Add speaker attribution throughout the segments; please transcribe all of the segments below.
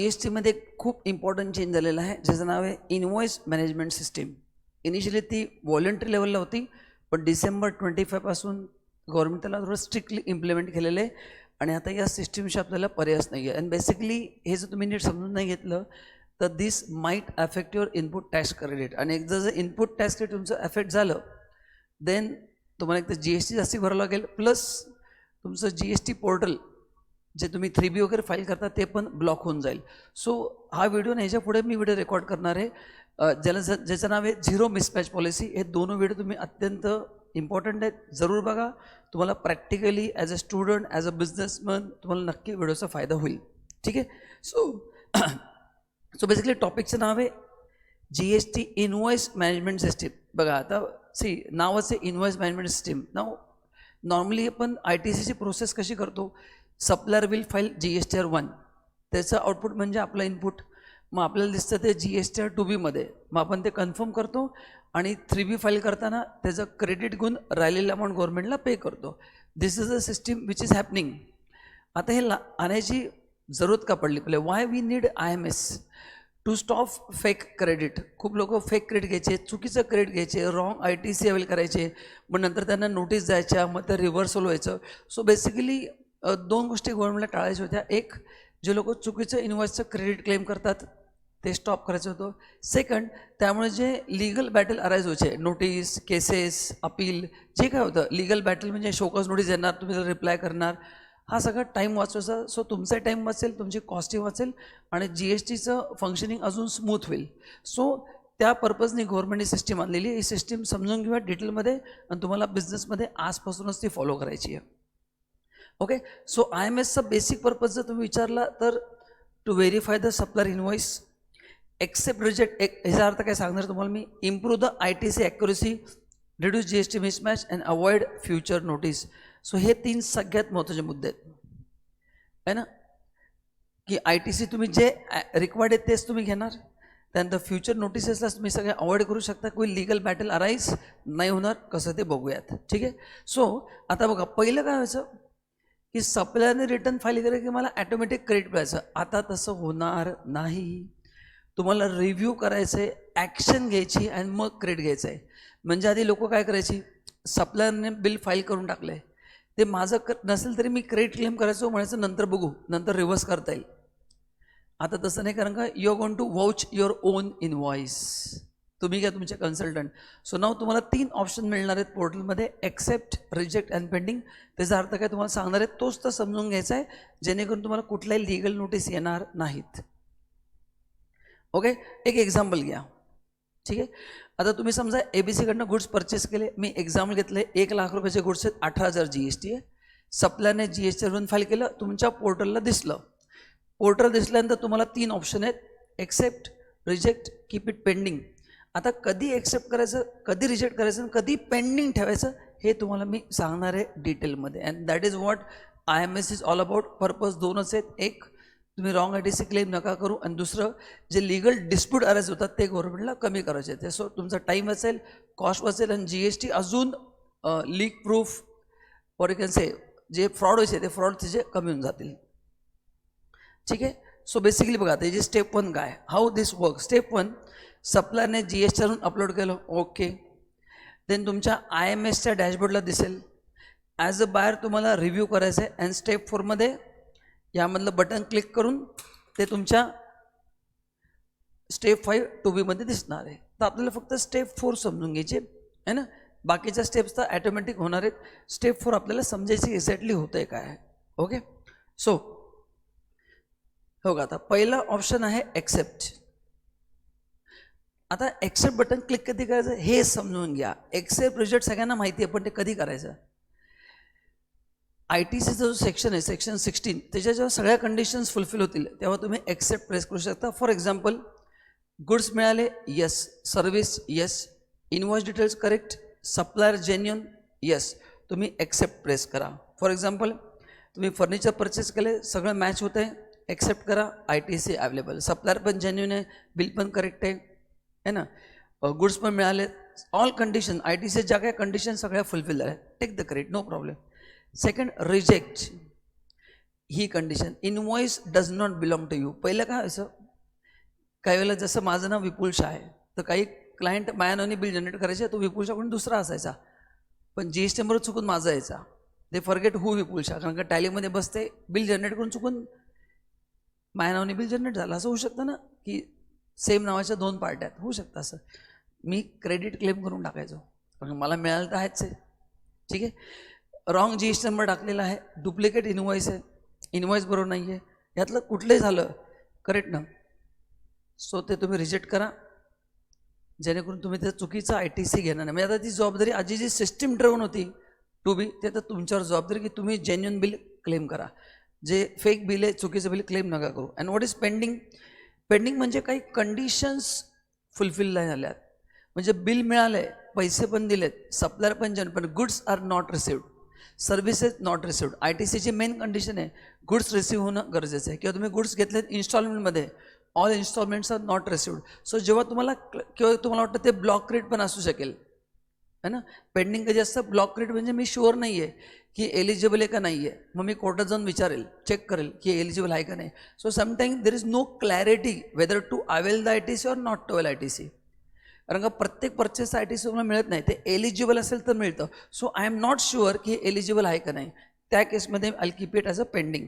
Speaker 1: GSTमध्ये खूप important change झालेला आहे, ज्याचं नाव आहे इनवॉइस मॅनेजमेंट सिस्टीम. इनिशियली ती व्हॉलंटरी लेवलला होती, पण डिसेंबर 25 पासून गव्हर्नमेंट त्याला थोडं स्ट्रिक्टली इम्प्लिमेंट केलेलं आहे आणि आता या सिस्टीमशी आपल्याला पर्यायच नाही आहे. अँड बेसिकली हे जर तुम्ही नीट समजून नाही घेतलं तर this might affect your input tax credit. आणि एकदा जर इनपुट टॅक्स क्रेडिट तुमचं अफेक्ट झालं देन तुम्हाला एक तर GST जास्ती भरावं लागेल, प्लस तुमचं GST पोर्टल जे तुम्ही 3B वगैरे फाईल करता ते पण ब्लॉक होऊन जाईल. सो हा व्हिडिओ नाही, ह्याच्या पुढे मी व्हिडिओ रेकॉर्ड करणार आहे ज्याचं नाव आहे झिरो मिसमॅच पॉलिसी. हे दोन व्हिडिओ तुम्ही अत्यंत इम्पॉर्टंट आहेत, जरूर बघा. तुम्हाला practically as a student, as a businessman तुम्हाला नक्की व्हिडिओचा फायदा होईल. ठीक आहे. सो बेसिकली टॉपिकचं नाव आहे GST इनवॉइस मॅनेजमेंट सिस्टीम. बघा आता नावच आहे इनवॉइस मॅनेजमेंट सिस्टीम. नॉर्मली आपण ITCची प्रोसेस कशी करतो, सप्लायर विल फाईल GSTR1, त्याचं आउटपुट म्हणजे आपलं इनपुट. मग आपल्याला दिसतं ते GSTR 2B मग आपण ते कन्फर्म करतो आणि 3B फाईल करताना त्याचं क्रेडिट घेऊन राहिलेलं अमाऊंट गव्हर्नमेंटला पे करतो. This is a system which is happening. आता हे आणायची जरूरत का पडली, पहिले why we need IMS to stop fake credit. खूप लोक फेक क्रेडिट घ्यायचे, चुकीचं क्रेडिट घ्यायचे, रॉंग ITC अवेल करायचे, मग नंतर त्यांना नोटीस द्यायच्या, मग ते रिव्हर्सल व्हायचं. सो बेसिकली दोन गोष्टी गव्हर्नमेंटला टाळायच्या होत्या. एक, जे लोक चुकीचं इनवॉइसचं क्रेडिट क्लेम करतात ते स्टॉप करायचं होतं. सेकंड, त्यामुळे जे लिगल बॅटल अराईज व्हायचे, नोटीस, केसेस, अपील, जे काय होतं लिगल बॅटल म्हणजे शोकॉज नोटीस येणार, तुम्ही त्याला रिप्लाय करणार, हा सगळा टाईम वाचवायचा. सो तुमचा टाईम वाचेल, तुमची कॉस्टिंग वाचेल आणि GSTचं फंक्शनिंग अजून स्मूथ होईल. सो त्या पर्पजने गव्हर्नमेंटने सिस्टीम आणलेली. ही सिस्टीम समजून घेऊया डिटेलमध्ये आणि तुम्हाला बिझनेसमध्ये आजपासूनच ती फॉलो करायची आहे. ओके. सो IMSचा बेसिक पर्पज जर तुम्ही विचारला तर to verify the supplier invoice, accept reject. ह्याचा अर्थ काय सांगणार तुम्हाला मी, improve the ITC accuracy, reduce GST mismatch and avoid future notice. So हे तीन सगळ्यात महत्त्वाचे मुद्दे आहेत, आहे ना, की ITC तुम्ही जे रिक्वायर्ड आहेत तेच तुम्ही घेणार, त्यानंतर फ्युचर नोटिसेसला तुम्ही सगळे अवॉइड करू शकता, कोणी लिगल बॅटल अराईज नाही होणार. कसं ते बघूयात. ठीक आहे. सो आता बघा, पहिलं काय व्हायचं की सप्लायरने रिटर्न फाईल केलं की मला ॲटोमॅटिक क्रेडिट मिळायचं. आता तसं होणार नाही. तुम्हाला रिव्ह्यू करायचं आहे, ॲक्शन घ्यायची आणि मग क्रेडिट घ्यायचं आहे. म्हणजे आधी लोक काय करायची, सप्लायरने बिल फाईल करून टाकले, ते माझं नसेल तरी मी क्रेडिट क्लेम करायचो, म्हणायचं नंतर बघू, नंतर रिव्हर्स करता येईल. आता तसं नाही, कारण का you are going to watch your own invoice. तुम्ही घ्या तुमचे कन्सल्टंट. सो नाव तुम्हाला 3 ऑप्शन मिळणार आहेत पोर्टलमध्ये, एक्सेप्ट, रिजेक्ट अँड पेंडिंग. त्याचा अर्थ काय तुम्हाला सांगणार आहे तोच तर समजून घ्यायचा आहे, जेणेकरून तुम्हाला कुठल्याही लिगल नोटीस येणार नाहीत. ओके. एक एक्झाम्पल घ्या. ठीक आहे. आता तुम्ही समजा ABCकडनं गुड्स परचेस केले. मी एक्झाम्पल घेतले, 1 लाख रुपयाचे गुड्स आहेत, 18,000 GST आहे. सप्लायरने GSTवरून फाईल केलं, तुमच्या पोर्टलला दिसलं. पोर्टल दिसल्यानंतर तुम्हाला 3 ऑप्शन आहेत, accept, reject, keep it pending. आता कधी एक्सेप्ट करायचं, कधी रिजेक्ट करायचं, कधी पेंडिंग ठेवायचं, हे तुम्हाला मी सांगणार आहे डिटेलमध्ये. And that is what IMS is all about. Purpose दोनच आहेत, एक तुम्ही रॉंग ITC क्लेम नका करू, आणि दुसरं जे लिगल डिस्प्यूट अराईज होतात ते गव्हर्नमेंटला कमी करायचे आहेत. सो तुमचा टाईम वाचेल, कॉस्ट वाचेल, आणि GST अजून leak proof or you can say जे फ्रॉड व्हायचे ते फ्रॉड तिचे कमी होऊन जातील. ठीक आहे. सो बेसिकली बघा, त्याची स्टेप 1 काय, हाऊ दिस वर्क. स्टेप 1, सप्लायरने GSTवरून अपलोड केलं, ओके. देन तुमच्या IMSच्या डॅशबोर्डला दिसेल. ॲज अ बायर तुम्हाला रिव्ह्यू करायचं आहे, अँड स्टेप 4मध्ये यामधलं बटन क्लिक करून ते तुमच्या स्टेप 5 2B दिसणार आहे. तर आपल्याला फक्त स्टेप 4 समजून घ्यायचे आहे ना, बाकीच्या स्टेप्स तर ॲटोमॅटिक होणार आहेत. स्टेप 4 आपल्याला समजायची एक्झॅक्टली होतं आहे काय. ओके. सो हो का, आता पहिला ऑप्शन आहे एक्सेप्ट. आता एक्सेप्ट बटन क्लिक कधी करायचं हे समजून घ्या. एक्सेप्ट, रिजेक्ट सगळ्यांना माहिती आहे, पण ते कधी करायचं. ITCचा जो सेक्शन आहे, सेक्शन 16, त्याच्या जेव्हा सगळ्या कंडिशन्स फुलफिल होतील तेव्हा तुम्ही एक्सेप्ट प्रेस करू शकता. फॉर एक्झाम्पल, गुड्स मिळाले, yes. Service, yes. Invoice details correct, supplier genuine, yes. तुम्ही एक्सेप्ट प्रेस करा. फॉर एक्झाम्पल, तुम्ही फर्निचर परचेस केले, सगळं मॅच होतं आहे, एक्सेप्ट करा, ITC अवेलेबल, सप्लायर पण जेन्युन आहे, बिल पण करेक्ट आहे ना, गुड्स पण मिळाले, ऑल कंडिशन ITC ज्या काही कंडिशन सगळ्या फुलफिल झाल्या, take the credit, no problem. Second, reject. ही condition, invoice does not belong to you. पहिलं काय असं काही वेळेला जसं माझं नाव विपुल शाह आहे, तर काही क्लायंट माझ्या नावाने बिल जनरेट करायचे, तो विपुल शाह कोणी दुसरा असायचा, पण GST नंबर चुकून माझा यायचा. दे फॉरगेट हू विपुल शाह, कारण का टॅलीमध्ये बसते बिल जनरेट करून चुकून माझ्या नावाने बिल जनरेट झालं. असं होऊ शकतं ना, की सेम नावाच्या 2 पार्ट्या आहेत, होऊ शकतं असं. मी क्रेडिट क्लेम करून टाकायचो, कारण मला मिळालं तर आहेच आहे. ठीक आहे, रॉंग GST नंबर टाकलेला आहे, डुप्लिकेट इनवॉइस आहे, इनवॉइस बरोबर नाही आहे, यातलं कुठलंही झालं करेक्ट ना, सो ते तुम्ही रिजेक्ट करा, जेणेकरून तुम्ही त्या चुकीचा ITC घेणार नाही. म्हणजे आता ती जबाबदारी आजी जी सिस्टीम ड्राईव्हन होती टू बी, ते तर तुमच्यावर जबाबदारी की तुम्ही जेन्युइन बिल क्लेम करा. जे फेक बिल आहे, चुकीचं बिल क्लेम नका करू. And what is pending? Pending म्हणजे काही कंडिशन्स फुलफिल नाही झाल्यात, म्हणजे बिल मिळालंय, पैसे पण दिलेत, सप्लायर पण पण goods are not received, services not received. ITCची मेन कंडिशन आहे गुड्स रिसिव्ह होणं गरजेचं आहे, किंवा तुम्ही गुड्स घेतलेत इन्स्टॉलमेंटमध्ये, all instalments are not received. So जेव्हा तुम्हाला किंवा तुम्हाला वाटतं ते ब्लॉक रेट पण असू शकेल है ना. पेंडिंग कधी असतं ब्लॉक रेट, म्हणजे मी शुअर नाही आहे की एलिजिबल आहे का नाही आहे, मग मी कोर्टात जाऊन विचारेल, चेक करेल की एलिजिबल आहे का नाही. So sometime there is no clarity whether to avail the ITC or not to avail ITC. कारण का प्रत्येक परचेस ITC तुम्हाला मिळत नाही, ते एलिजिबल असेल तर मिळतं. So I am not sure की एलिजिबल आहे का नाही, त्या केसमध्ये I keep it as a pending.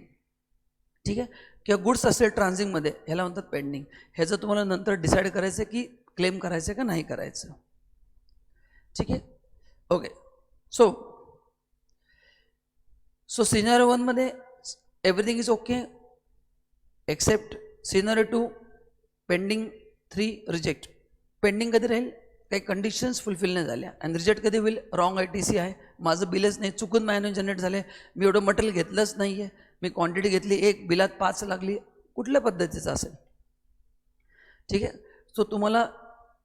Speaker 1: ठीक आहे, किंवा गुड्स असेल ट्रान्झिंगमध्ये, ह्याला म्हणतात पेंडिंग. ह्याचं तुम्हाला नंतर डिसाईड करायचं की क्लेम करायचं का नाही करायचं. ठीक आहे, ओके. सो सिनारिओ 1 मध्ये everything is okay except scenario 2 pending, 3 reject. Pending कधी राहील? काही कंडिशन्स फुलफिल नाही झाल्या. आणि रिजेक्ट कधी होईल? रॉंग ITC आहे, माझं बिलच नाही, चुकून माझ्याने जनरेट झाले, मी एवढं मटेरियल घेतलंच नाही आहे, मी क्वांटिटी घेतली 1, बिलात 5 लागली, कुठल्या पद्धतीचं असेल. ठीक आहे, सो तुम्हाला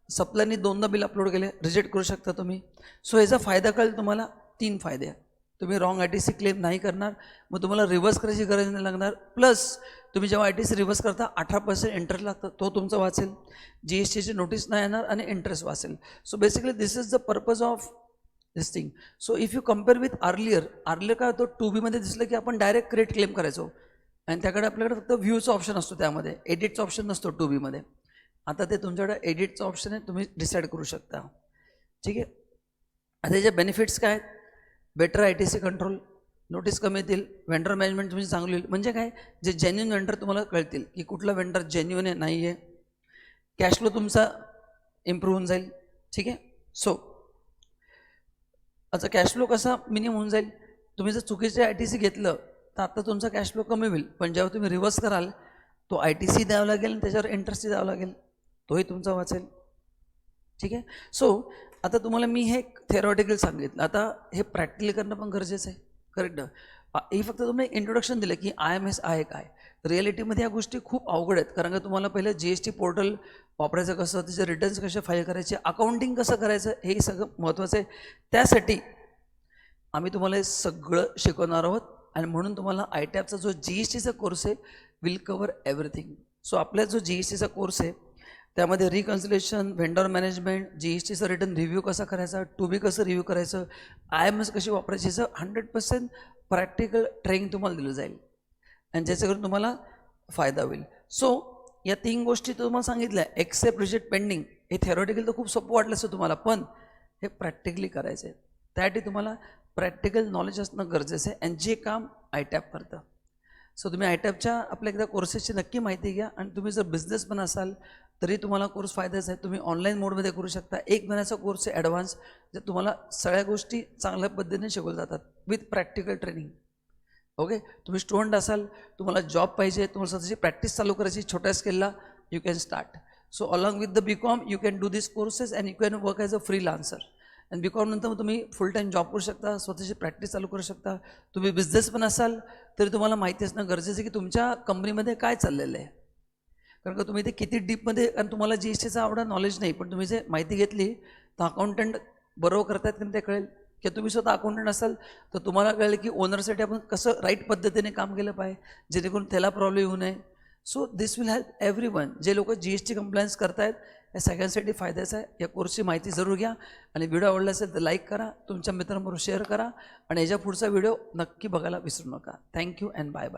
Speaker 1: सप्लायरनी 2दा बिल अपलोड केले, रिजेक्ट करू शकता तुम्ही. सो याचा फायदा कळेल तुम्हाला. 3 फायदे आहेत. तुम्ही रॉंग ITC क्लेम नाही करणार, मग तुम्हाला रिव्हर्स करायची गरज नाही लागणार. प्लस तुम्ही जेव्हा ITC रिव्हर्स करता 18% इंटरेस्ट लागतं, तो तुमचा वाचेल, GSTची नोटीस नाही येणार आणि इंटरेस्ट वाचेल. So basically this is the purpose of this thing. So if you compare with earlier काय होतं, 2B मध्ये दिसलं की आपण डायरेक्ट क्रेडिट क्लेम करायचो, आणि त्याकडे आपल्याकडे फक्त व्ह्यूचा ऑप्शन असतो, त्यामध्ये एडिटचा ऑप्शन नसतो 2B मध्ये. आता ते तुमच्याकडे एडिटचं ऑप्शन आहे, तुम्ही डिसाईड करू शकता. ठीक आहे, आता याचे बेनिफिट्स काय आहेत? बेटर ITC कंट्रोल, नोटीस कमी येतील, व्हेंडर मॅनेजमेंट तुमची चांगली होईल. म्हणजे काय, जे जेन्युइन व्हेंडर तुम्हाला कळतील की कुठला व्हेंडर जेन्युइन आहे नाही आहे. कॅश फ्लो तुमचा इम्प्रूव्ह होऊन जाईल. ठीक आहे, सो आता कॅश फ्लो कसा मिनिमम होऊन जाईल? तुम्ही जर चुकीचे ITC घेतलं तर आता तुमचा कॅश फ्लो कमी होईल, पण जेव्हा तुम्ही रिव्हर्स कराल तो ITC द्यावा लागेल आणि त्याच्यावर इंटरेस्ट द्यावा लागेल, तोही तुमचा वाचेल. ठीक आहे, सो आता तुम्हाला मी हे थेरॉटिकल सांगितलं, आता हे प्रॅक्टिकली करणं पण गरजेचं आहे. करेक्ट. हे फक्त तुम्ही इंट्रोडक्शन दिलं की IMS आहे काय. रिॲलिटीमध्ये या गोष्टी खूप अवघड आहेत, कारण का तुम्हाला पहिलं GST पोर्टल वापरायचं कसं, त्याचे रिटर्न्स कसे फाईल करायचे, अकाउंटिंग कसं करायचं, हे सगळं महत्त्वाचं आहे. त्यासाठी आम्ही तुम्हाला हे सगळं शिकवणार आहोत, आणि म्हणून तुम्हाला ITAPचा जो GSTचा कोर्स आहे विल कवर एव्हरीथिंग. सो आपला जो GSTचा कोर्स आहे त्यामध्ये रिकन्सिलेशन, व्हेंडर मॅनेजमेंट, GSTचा रिटर्न रिव्ह्यू कसा करायचा, 2B कसं रिव्ह्यू करायचं, IMS कशी वापरायची, याचं 100% प्रॅक्टिकल ट्रेनिंग तुम्हाला दिलं जाईल, आणि ज्याच्याकडून तुम्हाला फायदा होईल. सो या 3 गोष्टी तुम्हाला सांगितल्या, एक्सेप्ट, रिजेक्ट, पेंडिंग. हे थेरॉटिकल तर खूप सोपं वाटलं असतं तुम्हाला, पण हे प्रॅक्टिकली करायचं आहे. त्यासाठी तुम्हाला प्रॅक्टिकल नॉलेज असणं गरजेचं आहे, आणि जे काम ITAP करतं. सो तुम्ही ITAPच्या आपल्या एकदा कोर्सेसची नक्की माहिती घ्या, आणि तुम्ही जर बिझनेस पण असाल तरी तुम्हाला कोर्स फायद्याचा आहे. तुम्ही ऑनलाईन मोडमध्ये करू शकता. 1 महिन्याचा कोर्स आहे ॲडव्हान्स, जे तुम्हाला सगळ्या गोष्टी चांगल्या पद्धतीने शिकवल्या जातात विथ प्रॅक्टिकल ट्रेनिंग. ओके, तुम्ही स्टुडंट असाल, तुम्हाला जॉब पाहिजे, तुम्हाला स्वतःची प्रॅक्टिस चालू करायची छोट्या स्केलला, you can start. So along with the BCom you can do this courses and you can work as a freelancer. आणि BCom नंतर मग तुम्ही फुल टाईम जॉब करू शकता, स्वतःची प्रॅक्टिस चालू करू शकता. तुम्ही बिझनेस पण असाल तरी तुम्हाला माहिती असणं गरजेचं आहे की तुमच्या कंपनीमध्ये काय चाललेलं आहे. कारण का तुम्ही ते किती डीपमध्ये, कारण तुम्हाला GSTचा एवढं नॉलेज नाही, पण तुम्ही जे माहिती घेतली तर अकाउंटंट बरोबर करतायत की ते कळेल. की तुम्ही स्वतः अकाउंटंट असाल तर तुम्हाला कळेल की ओनरसाठी आपण कसं राईट पद्धतीने काम केलं पाहिजे, जेणेकरून त्याला प्रॉब्लेम येऊ नये. So this will help everyone. जे लोक GST कंप्लायन्स करतायत या सगळ्यांसाठी फायद्याचं आहे. या कोर्सची माहिती जरूर घ्या, आणि व्हिडिओ आवडला असेल तर लाईक करा, तुमच्या मित्रांबरोबर शेअर करा, आणि याच्या पुढचा व्हिडिओ नक्की बघायला विसरू नका. Thank you and bye bye.